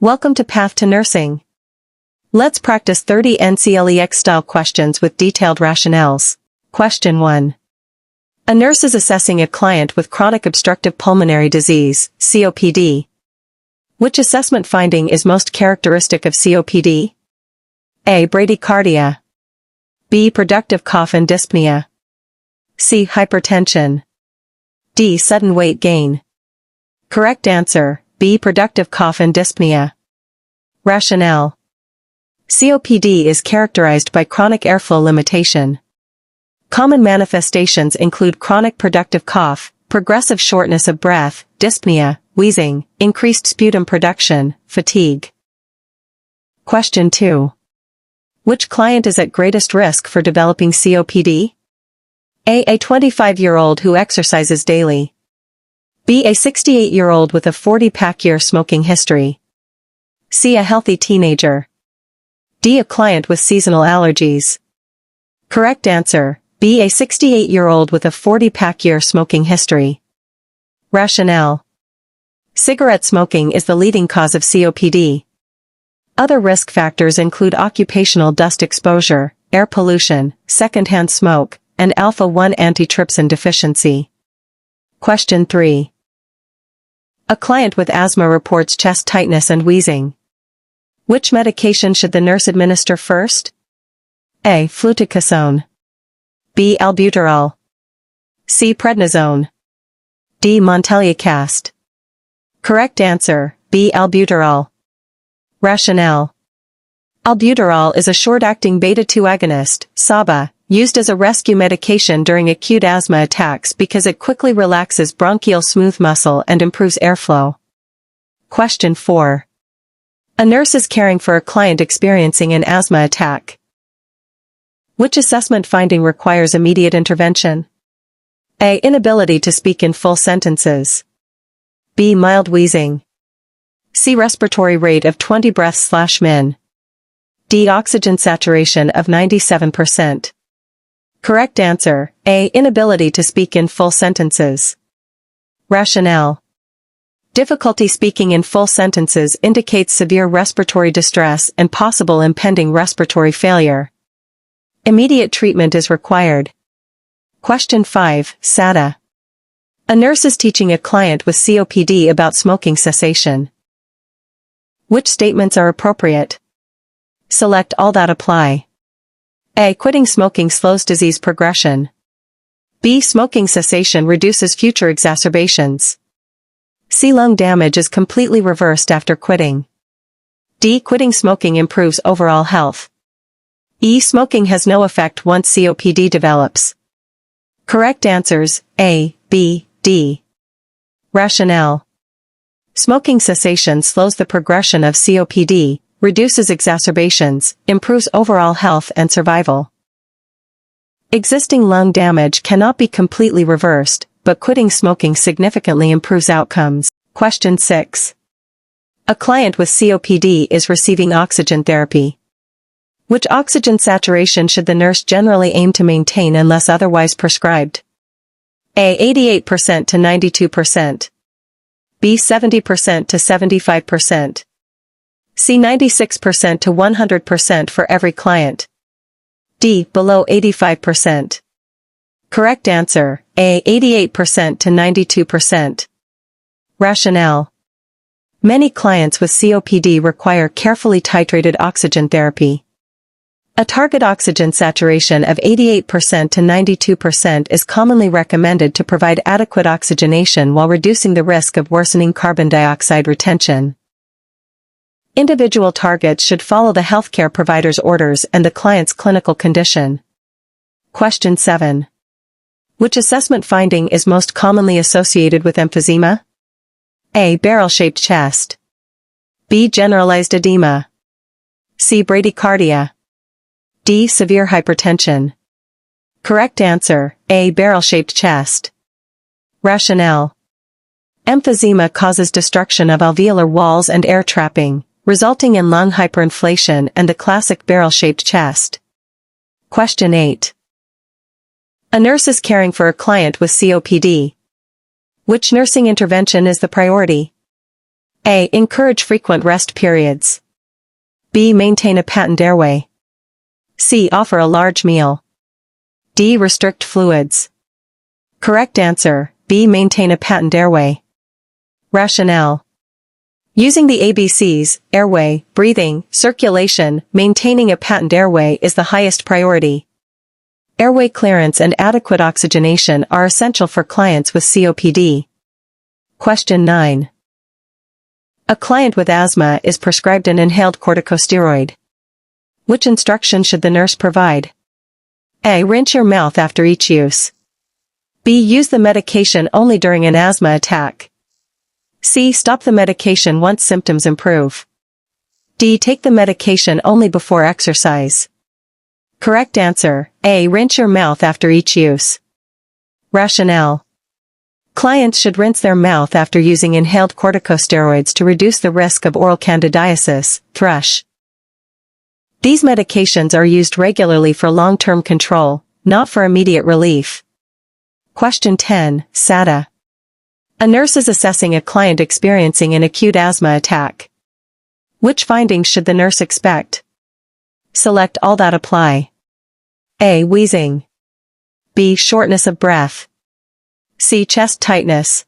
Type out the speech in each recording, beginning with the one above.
Welcome to Path to Nursing. Let's practice 30 NCLEX-style questions with detailed rationales. Question 1. A nurse is assessing a client with chronic obstructive pulmonary disease, COPD. Which assessment finding is most characteristic of COPD? A. Bradycardia. B. Productive cough and dyspnea. C. Hypertension. D. Sudden weight gain. Correct answer, B. Productive cough and dyspnea. Rationale. COPD is characterized by chronic airflow limitation. Common manifestations include chronic productive cough, progressive shortness of breath, dyspnea, wheezing, increased sputum production, fatigue. Question 2. Which client is at greatest risk for developing COPD? A. A 25-year-old who exercises daily. B. A 68-year-old with a 40-pack-year smoking history. C. A healthy teenager. D. A client with seasonal allergies. Correct answer, B. A 68-year-old with a 40-pack-year smoking history. Rationale. Cigarette smoking is the leading cause of COPD. Other risk factors include occupational dust exposure, air pollution, secondhand smoke, and alpha-1 antitrypsin deficiency. Question 3. A client with asthma reports chest tightness and wheezing. Which medication should the nurse administer first? A. Fluticasone. B. Albuterol. C. Prednisone. D. Monteliacast. Correct answer, B. Albuterol. Rationale. Albuterol is a short-acting beta-2 agonist, SATA, used as a rescue medication during acute asthma attacks because it quickly relaxes bronchial smooth muscle and improves airflow. Question 4. A nurse is caring for a client experiencing an asthma attack. Which assessment finding requires immediate intervention? A. Inability to speak in full sentences. B. Mild wheezing. C. Respiratory rate of 20 breaths/min. D. Oxygen saturation of 97%. Correct answer, A. Inability to speak in full sentences. Rationale. Difficulty speaking in full sentences indicates severe respiratory distress and possible impending respiratory failure. Immediate treatment is required. Question 5, SATA. A nurse is teaching a client with COPD about smoking cessation. Which statements are appropriate? Select all that apply. A. Quitting smoking slows disease progression. B. Smoking cessation reduces future exacerbations. C. Lung damage is completely reversed after quitting. D. Quitting smoking improves overall health. E. Smoking has no effect once COPD develops. Correct answers, A, B, D. Rationale. Smoking cessation slows the progression of COPD, reduces exacerbations, improves overall health and survival. Existing lung damage cannot be completely reversed, but quitting smoking significantly improves outcomes. Question 6. A client with COPD is receiving oxygen therapy. Which oxygen saturation should the nurse generally aim to maintain unless otherwise prescribed? A. 88% to 92%. B. 70% to 75%. C. 96% to 100% for every client. D. Below 85%. Correct answer, A. 88% to 92%. Rationale. Many clients with COPD require carefully titrated oxygen therapy. A target oxygen saturation of 88% to 92% is commonly recommended to provide adequate oxygenation while reducing the risk of worsening carbon dioxide retention. Individual targets should follow the healthcare provider's orders and the client's clinical condition. Question 7. Which assessment finding is most commonly associated with emphysema? A. Barrel-shaped chest. B. Generalized edema. C. Bradycardia. D. Severe hypertension. Correct answer, A. Barrel-shaped chest. Rationale. Emphysema causes destruction of alveolar walls and air trapping, resulting in lung hyperinflation and the classic barrel-shaped chest. Question 8. A nurse is caring for a client with COPD. Which nursing intervention is the priority? A. Encourage frequent rest periods. B. Maintain a patent airway. C. Offer a large meal. D. Restrict fluids. Correct answer, B. Maintain a patent airway. Rationale. Using the ABCs, airway, breathing, circulation, maintaining a patent airway is the highest priority. Airway clearance and adequate oxygenation are essential for clients with COPD. Question 9. A client with asthma is prescribed an inhaled corticosteroid. Which instruction should the nurse provide? A. Rinse your mouth after each use. B. Use the medication only during an asthma attack. C. Stop the medication once symptoms improve. D. Take the medication only before exercise. Correct answer, A. Rinse your mouth after each use. Rationale. Clients should rinse their mouth after using inhaled corticosteroids to reduce the risk of oral candidiasis, thrush. These medications are used regularly for long-term control, not for immediate relief. Question 10, SATA. A nurse is assessing a client experiencing an acute asthma attack. Which findings should the nurse expect? Select all that apply. A. Wheezing. B. Shortness of breath. C. Chest tightness.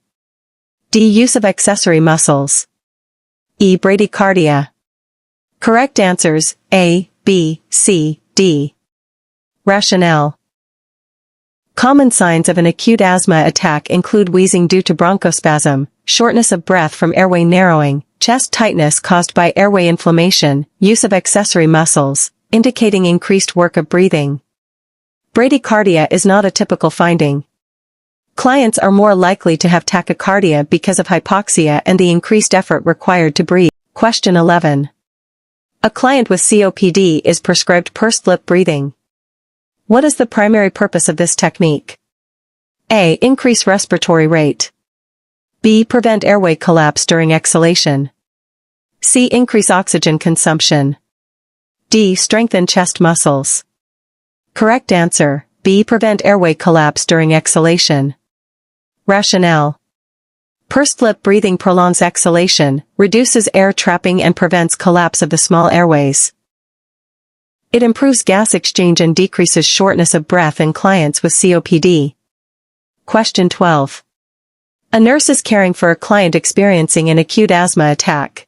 D. Use of accessory muscles. E. Bradycardia. Correct answers, A, B, C, D. Rationale. Common signs of an acute asthma attack include wheezing due to bronchospasm, shortness of breath from airway narrowing, chest tightness caused by airway inflammation, use of accessory muscles, indicating increased work of breathing. Bradycardia is not a typical finding. Clients are more likely to have tachycardia because of hypoxia and the increased effort required to breathe. Question 11. A client with COPD is prescribed pursed lip breathing. What is the primary purpose of this technique? A. Increase respiratory rate. B. Prevent airway collapse during exhalation. C. Increase oxygen consumption. D. Strengthen chest muscles. Correct answer, B. Prevent airway collapse during exhalation. Rationale. Pursed lip breathing prolongs exhalation, reduces air trapping and prevents collapse of the small airways. It improves gas exchange and decreases shortness of breath in clients with COPD. Question 12. A nurse is caring for a client experiencing an acute asthma attack.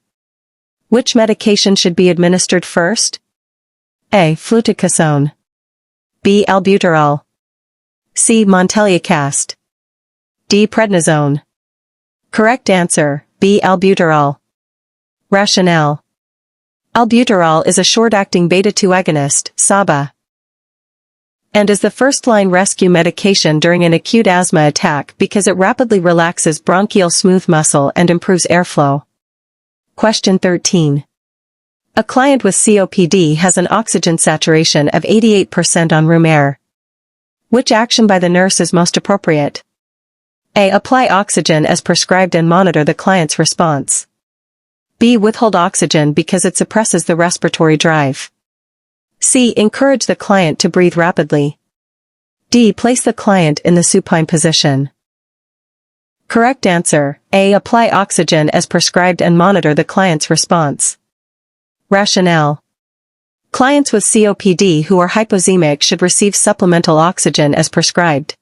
Which medication should be administered first? A. Fluticasone. B. Albuterol. C. Monteliacast. D. Prednisone. Correct answer, B. Albuterol. Rationale. Albuterol is a short-acting beta-2 agonist, SATA, and is the first-line rescue medication during an acute asthma attack because it rapidly relaxes bronchial smooth muscle and improves airflow. Question 13. A client with COPD has an oxygen saturation of 88% on room air. Which action by the nurse is most appropriate? A. Apply oxygen as prescribed and monitor the client's response. B. Withhold oxygen because it suppresses the respiratory drive. C. Encourage the client to breathe rapidly. D. Place the client in the supine position. Correct answer, A. Apply oxygen as prescribed and monitor the client's response. Rationale. Clients with COPD who are hypoxemic should receive supplemental oxygen as prescribed.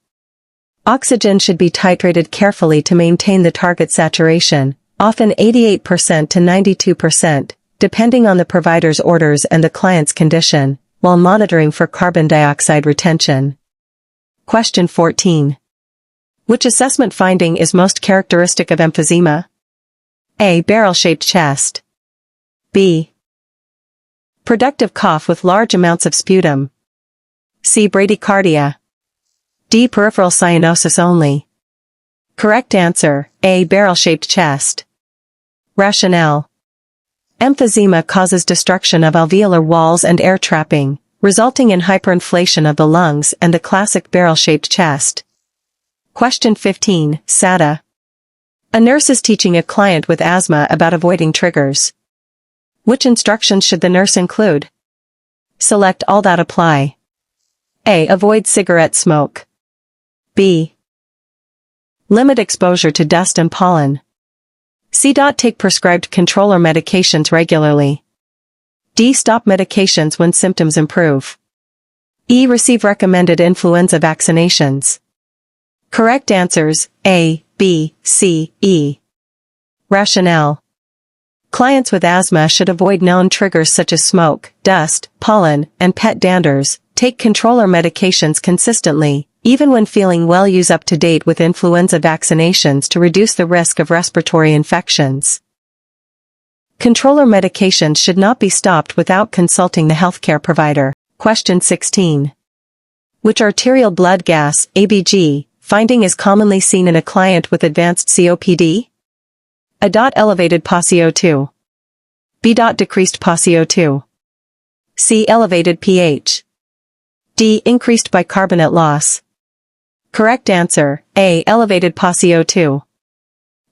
Oxygen should be titrated carefully to maintain the target saturation, often 88% to 92%, depending on the provider's orders and the client's condition, while monitoring for carbon dioxide retention. Question 14. Which assessment finding is most characteristic of emphysema? A. Barrel-shaped chest. B. Productive cough with large amounts of sputum. C. Bradycardia. D. Peripheral cyanosis only. Correct answer, A. Barrel-shaped chest. Rationale. Emphysema causes destruction of alveolar walls and air trapping, resulting in hyperinflation of the lungs and the classic barrel-shaped chest. Question 15, SATA. A nurse is teaching a client with asthma about avoiding triggers. Which instructions should the nurse include? Select all that apply. A. Avoid cigarette smoke. B. Limit exposure to dust and pollen. C. Take prescribed controller medications regularly. D. Stop medications when symptoms improve. E. Receive recommended influenza vaccinations. Correct answers: A, B, C, E. Rationale. Clients with asthma should avoid known triggers such as smoke, dust, pollen, and pet danders. Take controller medications consistently, even when feeling well. Use up-to-date with influenza vaccinations to reduce the risk of respiratory infections. Controller medications should not be stopped without consulting the healthcare provider. Question 16. Which arterial blood gas, ABG, finding is commonly seen in a client with advanced COPD? A. Elevated PaCO2. B. Decreased PaCO2. C. Elevated pH. D. Increased bicarbonate loss. Correct answer: A. Elevated PaCO2.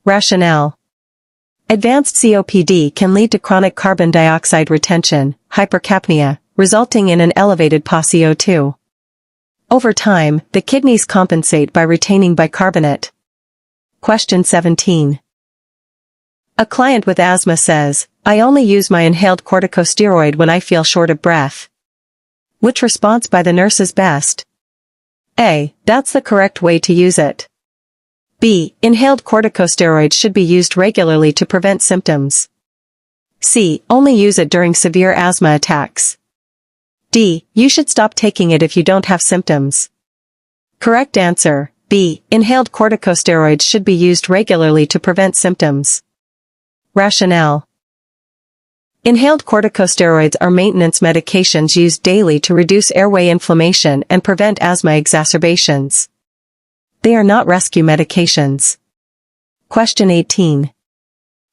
Rationale. Advanced COPD can lead to chronic carbon dioxide retention, hypercapnia, resulting in an elevated PaCO2. Over time, the kidneys compensate by retaining bicarbonate. Question 17. A client with asthma says, "I only use my inhaled corticosteroid when I feel short of breath." Which response by the nurse is best? A. That's the correct way to use it. B. Inhaled corticosteroids should be used regularly to prevent symptoms. C. Only use it during severe asthma attacks. D. You should stop taking it if you don't have symptoms. Correct answer: B. Inhaled corticosteroids should be used regularly to prevent symptoms. Rationale. Inhaled corticosteroids are maintenance medications used daily to reduce airway inflammation and prevent asthma exacerbations. They are not rescue medications. Question 18.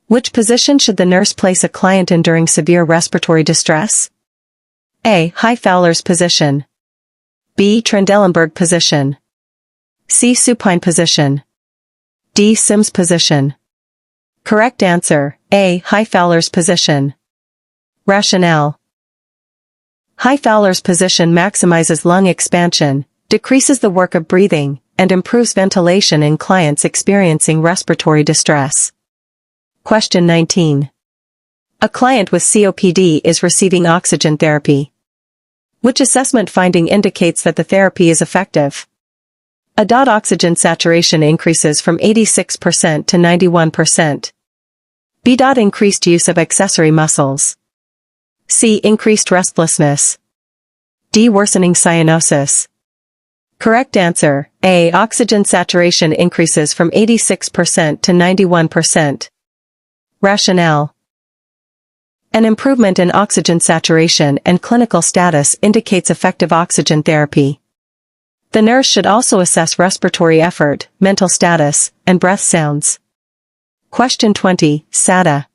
Which position should the nurse place a client in during severe respiratory distress? A. High Fowler's position. B. Trendelenburg position. C. Supine position. D. Sims position. Correct answer: A. High Fowler's position. Rationale. High Fowler's position maximizes lung expansion, decreases the work of breathing, and improves ventilation in clients experiencing respiratory distress. Question 19. A client with COPD is receiving oxygen therapy. Which assessment finding indicates that the therapy is effective? A. Oxygen saturation increases from 86% to 91%. B. Increased use of accessory muscles. C. Increased restlessness. D. Worsening cyanosis. Correct answer: A. Oxygen saturation increases from 86% to 91%. Rationale. An improvement in oxygen saturation and clinical status indicates effective oxygen therapy. The nurse should also assess respiratory effort, mental status, and breath sounds. Question 20. SATA.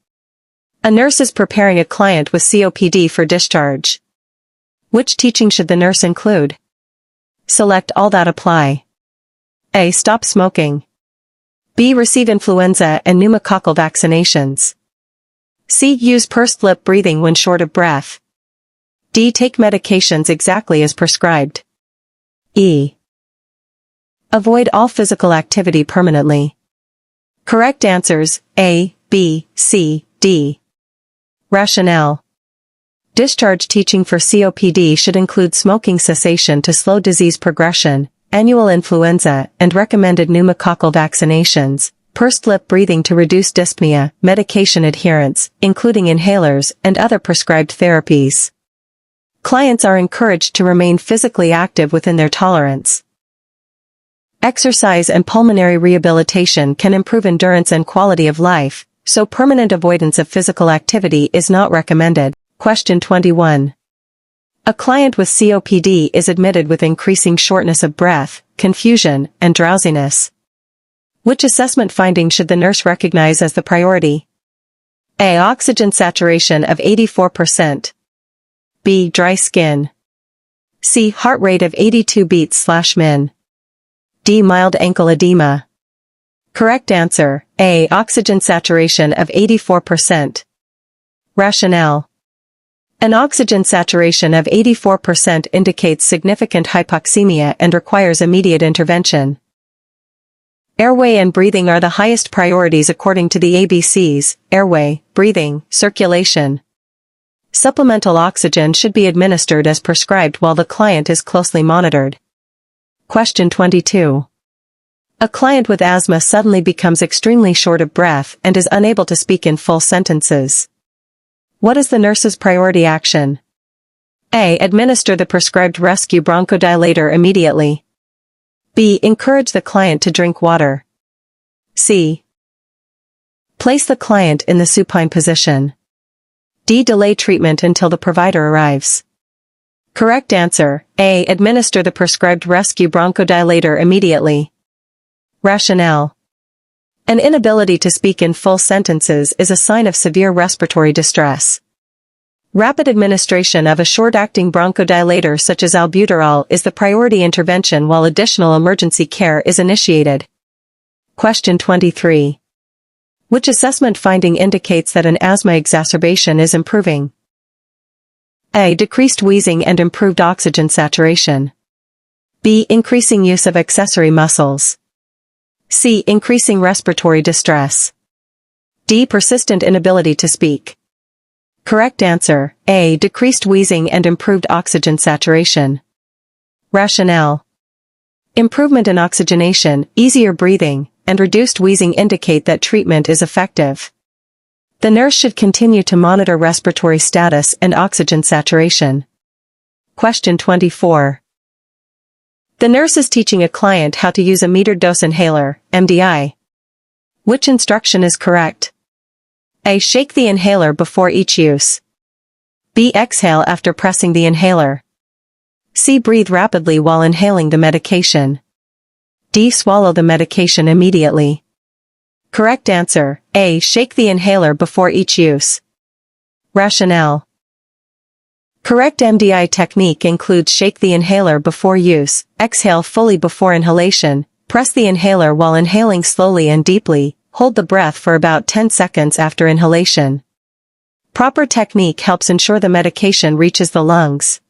A nurse is preparing a client with COPD for discharge. Which teaching should the nurse include? Select all that apply. A. Stop smoking. B. Receive influenza and pneumococcal vaccinations. C. Use pursed lip breathing when short of breath. D. Take medications exactly as prescribed. E. Avoid all physical activity permanently. Correct answers: A, B, C, D. Rationale. Discharge teaching for COPD should include smoking cessation to slow disease progression, annual influenza and recommended pneumococcal vaccinations, pursed lip breathing to reduce dyspnea, medication adherence, including inhalers and other prescribed therapies. Clients are encouraged to remain physically active within their tolerance. Exercise and pulmonary rehabilitation can improve endurance and quality of life, so permanent avoidance of physical activity is not recommended. Question 21. A client with COPD is admitted with increasing shortness of breath, confusion, and drowsiness. Which assessment finding should the nurse recognize as the priority? A. Oxygen saturation of 84%. B. Dry skin. C. Heart rate of 82 beats/min. D. Mild ankle edema. Correct answer: A. Oxygen saturation of 84%. Rationale. An oxygen saturation of 84% indicates significant hypoxemia and requires immediate intervention. Airway and breathing are the highest priorities according to the ABCs: airway, breathing, circulation. Supplemental oxygen should be administered as prescribed while the client is closely monitored. Question 22. A client with asthma suddenly becomes extremely short of breath and is unable to speak in full sentences. What is the nurse's priority action? A. Administer the prescribed rescue bronchodilator immediately. B. Encourage the client to drink water. C. Place the client in the supine position. D. Delay treatment until the provider arrives. Correct answer: A. Administer the prescribed rescue bronchodilator immediately. Rationale. An inability to speak in full sentences is a sign of severe respiratory distress. Rapid administration of a short-acting bronchodilator such as albuterol is the priority intervention while additional emergency care is initiated. Question 23. Which assessment finding indicates that an asthma exacerbation is improving? A. Decreased wheezing and improved oxygen saturation. B. Increasing use of accessory muscles. C. Increasing respiratory distress. D. Persistent inability to speak. Correct answer: A. Decreased wheezing and improved oxygen saturation. Rationale. Improvement in oxygenation, easier breathing, and reduced wheezing indicate that treatment is effective. The nurse should continue to monitor respiratory status and oxygen saturation. Question 24. The nurse is teaching a client how to use a metered dose inhaler, MDI. Which instruction is correct? A. Shake the inhaler before each use. B. Exhale after pressing the inhaler. C. Breathe rapidly while inhaling the medication. D. Swallow the medication immediately. Correct answer: A. Shake the inhaler before each use. Rationale. Correct MDI technique includes shake the inhaler before use, exhale fully before inhalation, press the inhaler while inhaling slowly and deeply, hold the breath for about 10 seconds after inhalation. Proper technique helps ensure the medication reaches the lungs.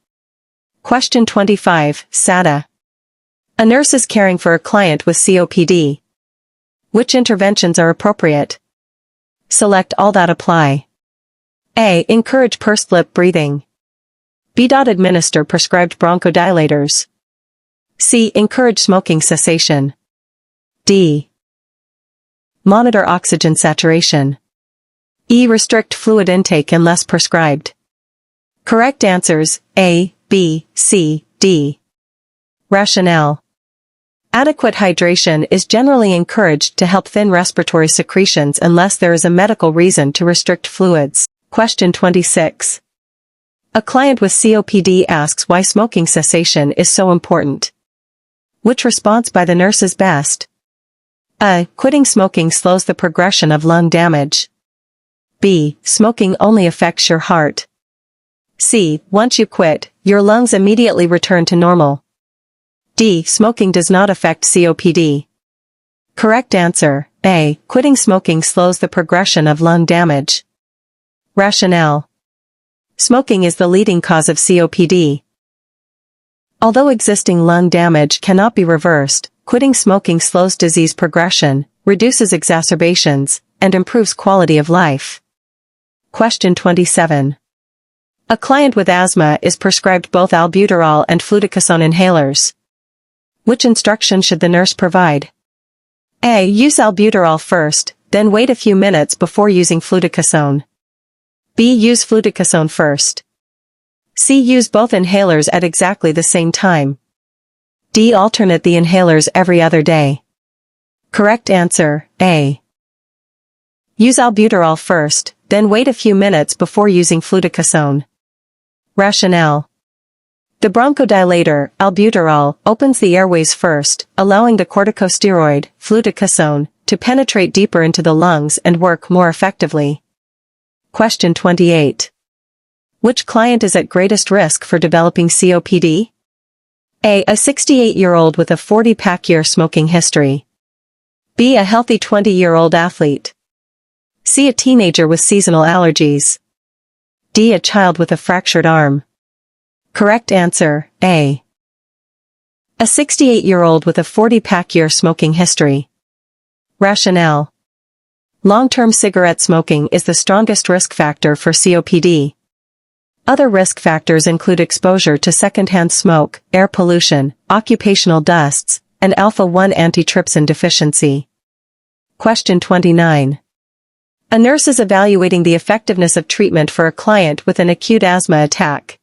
Question 25, SATA. A nurse is caring for a client with COPD. Which interventions are appropriate? Select all that apply. A. Encourage pursed lip breathing. B. Administer prescribed bronchodilators. C. Encourage smoking cessation. D. Monitor oxygen saturation. E. Restrict fluid intake unless prescribed. Correct answers: A, B, C, D. Rationale. Adequate hydration is generally encouraged to help thin respiratory secretions unless there is a medical reason to restrict fluids. Question 26. A client with COPD asks why smoking cessation is so important. Which response by the nurse is best? A. Quitting smoking slows the progression of lung damage. B. Smoking only affects your heart. C. Once you quit, your lungs immediately return to normal. D. Smoking does not affect COPD. Correct answer: A. Quitting smoking slows the progression of lung damage. Rationale. Smoking is the leading cause of COPD. Although existing lung damage cannot be reversed, quitting smoking slows disease progression, reduces exacerbations, and improves quality of life. Question 27. A client with asthma is prescribed both albuterol and fluticasone inhalers. Which instruction should the nurse provide? A. Use albuterol first, then wait a few minutes before using fluticasone. B. Use fluticasone first. C. Use both inhalers at exactly the same time. D. Alternate the inhalers every other day. Correct answer: A. Use albuterol first, then wait a few minutes before using fluticasone. Rationale. The bronchodilator, albuterol, opens the airways first, allowing the corticosteroid, fluticasone, to penetrate deeper into the lungs and work more effectively. Question 28. Which client is at greatest risk for developing COPD? A. A 68-year-old with a 40-pack-year smoking history. B. A healthy 20-year-old athlete. C. A teenager with seasonal allergies. D. A child with a fractured arm. Correct answer: A. A 68-year-old with a 40-pack-year smoking history. Rationale. Long-term cigarette smoking is the strongest risk factor for COPD. Other risk factors include exposure to secondhand smoke, air pollution, occupational dusts, and alpha-1 antitrypsin deficiency. Question 29. A nurse is evaluating the effectiveness of treatment for a client with an acute asthma attack.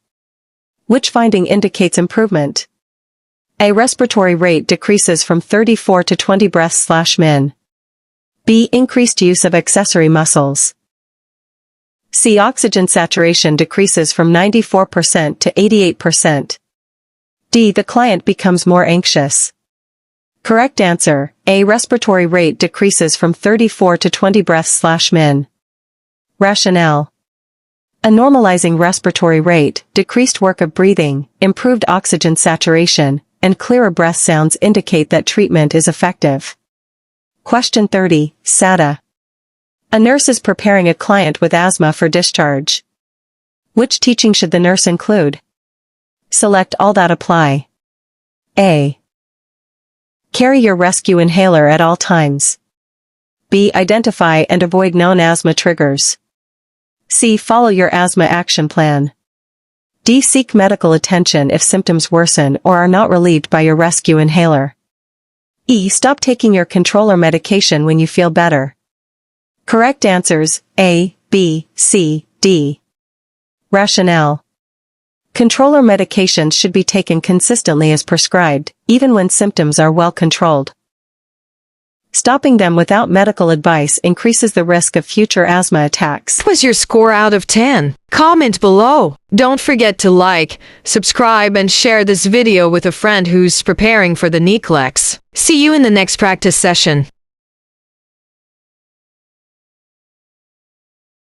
Which finding indicates improvement? A. Respiratory rate decreases from 34 to 20 breaths/min. B. Increased use of accessory muscles. C. Oxygen saturation decreases from 94% to 88%. D. The client becomes more anxious. Correct answer, A. Respiratory rate decreases from 34 to 20 breaths/min. Rationale. A normalizing respiratory rate, decreased work of breathing, improved oxygen saturation, and clearer breath sounds indicate that treatment is effective. Question 30, SATA. A nurse is preparing a client with asthma for discharge. Which teaching should the nurse include? Select all that apply. A. Carry your rescue inhaler at all times. B. Identify and avoid known asthma triggers. C. Follow your asthma action plan. D. Seek medical attention if symptoms worsen or are not relieved by your rescue inhaler. E. Stop taking your controller medication when you feel better. Correct answers, A, B, C, D. Rationale. Controller medications should be taken consistently as prescribed, even when symptoms are well controlled. Stopping them without medical advice increases the risk of future asthma attacks. What was your score out of 10? Comment below. Don't forget to like, subscribe, and share this video with a friend who's preparing for the NCLEX. See you in the next practice session.